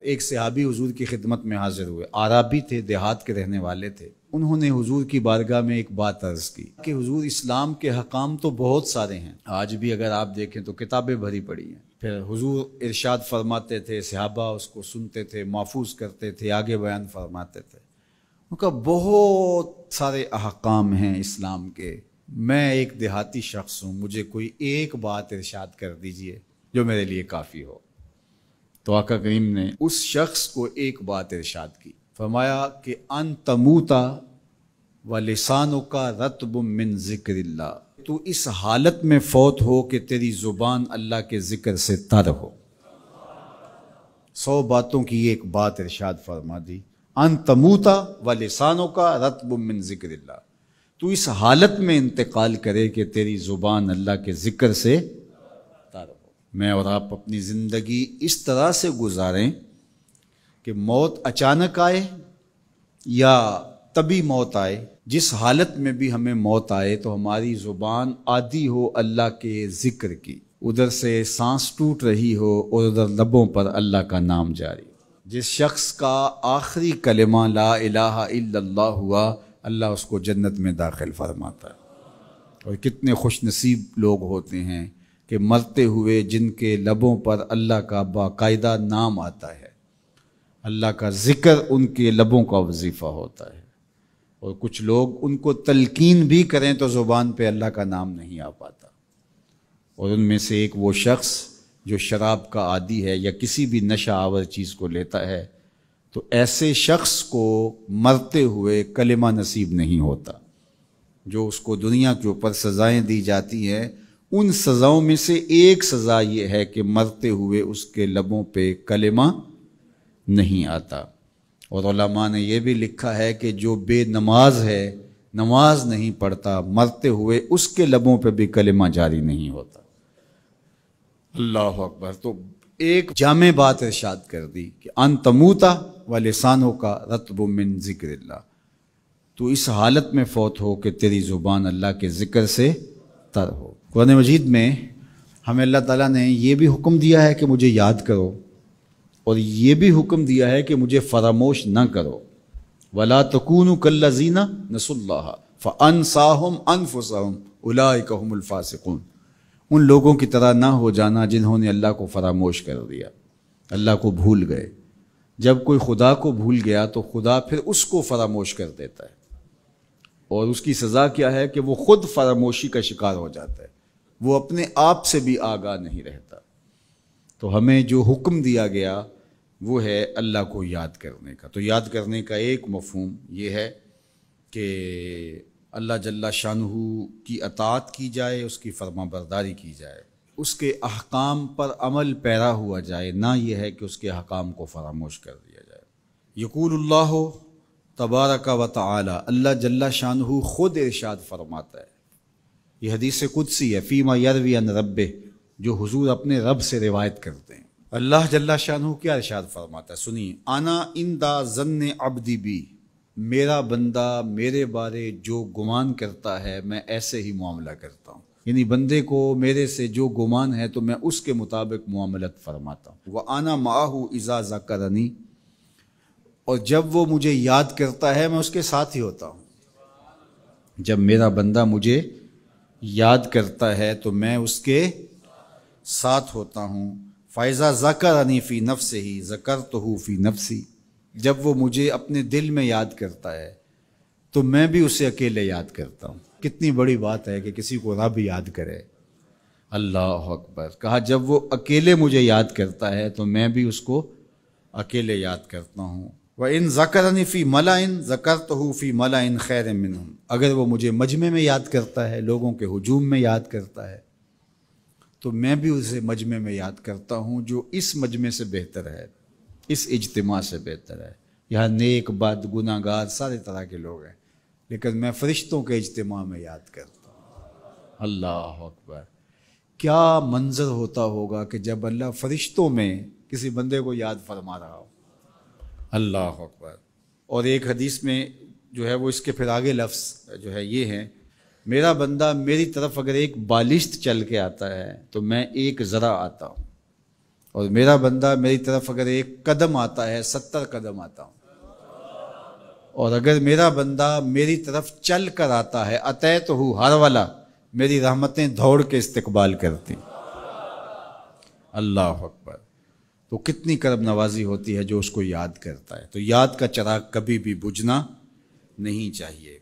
ایک صحابی حضور کی خدمت میں حاضر ہوئے، عرابی تھے، دیہات کے رہنے والے تھے۔ انہوں نے حضور کی بارگاہ میں ایک بات عرض کی کہ حضور اسلام کے حکام تو بہت سارے ہیں، آج بھی اگر آپ دیکھیں تو کتابیں بھری پڑی ہیں۔ پھر حضور ارشاد فرماتے تھے، صحابہ اس کو سنتے تھے، محفوظ کرتے تھے، آگے بیان فرماتے تھے۔ ان کا بہت سارے احکام ہیں اسلام کے، میں ایک دیہاتی شخص ہوں، مجھے کوئی ایک بات ارشاد کر دیجئے جو میرے لیے کافی ہو۔ تو آقا کریم نے اس شخص کو ایک بات ارشاد کی، فرمایا کہ ان تموتا ولسانک رطب من ذکر اللہ، تو اس حالت میں فوت ہو کہ تیری زبان اللہ کے ذکر سے تر ہو۔ 100 باتوں کی ایک بات ارشاد فرما دی، ان تموتا ولسانک رطب من ذکر اللہ، تو اس حالت میں انتقال کرے کہ تیری زبان اللہ کے ذکر سے تر ہو۔ میں اور آپ اپنی زندگی اس طرح سے گزاریں کہ موت اچانک آئے یا تبھی موت آئے، جس حالت میں بھی ہمیں موت آئے تو ہماری زبان عادی ہو اللہ کے ذکر کی، ادھر سے سانس ٹوٹ رہی ہو اور ادھر لبوں پر اللہ کا نام جاری۔ جس شخص کا آخری کلمہ لا الہ الا اللہ ہوا، اللہ اس کو جنت میں داخل فرماتا ہے۔ اور کتنے خوش نصیب لوگ ہوتے ہیں کہ مرتے ہوئے جن کے لبوں پر اللہ کا باقاعدہ نام آتا ہے، اللہ کا ذکر ان کے لبوں کا وظیفہ ہوتا ہے۔ اور کچھ لوگ ان کو تلقین بھی کریں تو زبان پہ اللہ کا نام نہیں آ پاتا۔ اور ان میں سے ایک وہ شخص جو شراب کا عادی ہے یا کسی بھی نشہ آور چیز کو لیتا ہے، تو ایسے شخص کو مرتے ہوئے کلمہ نصیب نہیں ہوتا۔ جو اس کو دنیا کے اوپر سزائیں دی جاتی ہیں، ان سزاؤں میں سے ایک سزا یہ ہے کہ مرتے ہوئے اس کے لبوں پہ کلمہ نہیں آتا۔ اور علماء نے یہ بھی لکھا ہے کہ جو بے نماز ہے، نماز نہیں پڑھتا، مرتے ہوئے اس کے لبوں پہ بھی کلمہ جاری نہیں ہوتا۔ اللہ اکبر۔ تو ایک جامع بات ارشاد کر دی کہ ان تموتا ولسانک رطب من ذکر اللہ، تو اس حالت میں فوت ہو کہ تیری زبان اللہ کے ذکر سے تر ہو۔ قرآن مجید میں ہمیں اللہ تعالیٰ نے یہ بھی حکم دیا ہے کہ مجھے یاد کرو، اور یہ بھی حکم دیا ہے کہ مجھے فراموش نہ کرو۔ وَلَا تَكُونُوا كَالَّذِينَ نَسُوا اللَّهَ فَأَنسَاهُمْ أَنفُسَهُمْ أُولَٰئِكَ هُمُ الْفَاسِقُونَ، ان لوگوں کی طرح نہ ہو جانا جنہوں نے اللہ کو فراموش کر دیا، اللہ کو بھول گئے۔ جب کوئی خدا کو بھول گیا تو خدا پھر اس کو فراموش کر دیتا ہے، اور اس کی سزا کیا ہے کہ وہ خود فراموشی کا شکار ہو جاتا ہے، وہ اپنے آپ سے بھی آگاہ نہیں رہتا۔ تو ہمیں جو حکم دیا گیا وہ ہے اللہ کو یاد کرنے کا۔ تو یاد کرنے کا ایک مفہوم یہ ہے کہ اللہ جل شانہ کی اطاعت کی جائے، اس کی فرما برداری کی جائے، اس کے احکام پر عمل پیرا ہوا جائے، نہ یہ ہے کہ اس کے احکام کو فراموش کر دیا جائے۔ یقول اللہ تبارک و تعالی، اللہ جل شانہ خود ارشاد فرماتا ہے، یہ حدیث قدسی ہے، فیما یروی عن ربہ، جو حضور اپنے رب سے روایت کرتے ہیں۔ اللہ جل شانہ کیا ارشاد فرماتا ہے، سنیے، انا عند ظن عبدی بی، میرا بندہ میرے بارے جو گمان کرتا ہے میں ایسے ہی معاملہ کرتا ہوں، یعنی بندے کو میرے سے جو گمان ہے تو میں اس کے مطابق معاملت فرماتا ہوں۔ وَأَنَا مَعَهُ إِذَا ذَكَرَنِي، اور جب وہ مجھے یاد کرتا ہے میں اس کے ساتھ ہی ہوتا ہوں۔ جب میرا بندہ مجھے یاد کرتا ہے تو میں اس کے ساتھ ہوتا ہوں۔ فَإِذَا ذَكَرَنِي فِي نَفْسِهِ ذَكَرْتُهُ فِي نَفْسِي، جب وہ مجھے اپنے دل میں یاد کرتا ہے تو میں بھی اسے اکیلے یاد کرتا ہوں۔ کتنی بڑی بات ہے کہ کسی کو رب یاد کرے، اللہ اکبر۔ کہا جب وہ اکیلے مجھے یاد کرتا ہے تو میں بھی اس کو اکیلے یاد کرتا ہوں۔ وَإِن ذَكَرَنِي فِي مَلَئٍ ذَكَرْتُهُ فِي مَلَئٍ خَيْرٍ مِّنْهُمْ، اگر وہ مجھے مجمع میں یاد کرتا ہے، لوگوں کے ہجوم میں یاد کرتا ہے، تو میں بھی اسے مجمع میں یاد کرتا ہوں جو اس مجمع سے بہتر ہے، اس اجتماع سے بہتر ہے۔ یہاں نیک بد گناہ گار سارے طرح کے لوگ ہیں، لیکن میں فرشتوں کے اجتماع میں یاد کرتا ہوں۔ اللہ اکبر۔ کیا منظر ہوتا ہوگا کہ جب اللہ فرشتوں میں کسی بندے کو یاد فرما رہا ہو، اللہ اکبر۔ اور ایک حدیث میں جو ہے وہ اس کے پھر آگے لفظ جو ہے یہ ہے، میرا بندہ میری طرف اگر ایک بالشت چل کے آتا ہے تو میں ایک ذرا آتا ہوں، اور میرا بندہ میری طرف اگر 1 قدم آتا ہے 70 قدم آتا ہوں، اور اگر میرا بندہ میری طرف چل کر آتا ہے اتیت ہو ہر والا، میری رحمتیں دوڑ کے استقبال کرتی۔ اللہ اکبر۔ تو کتنی کرم نوازی ہوتی ہے جو اس کو یاد کرتا ہے۔ تو یاد کا چراغ کبھی بھی بجھنا نہیں چاہیے۔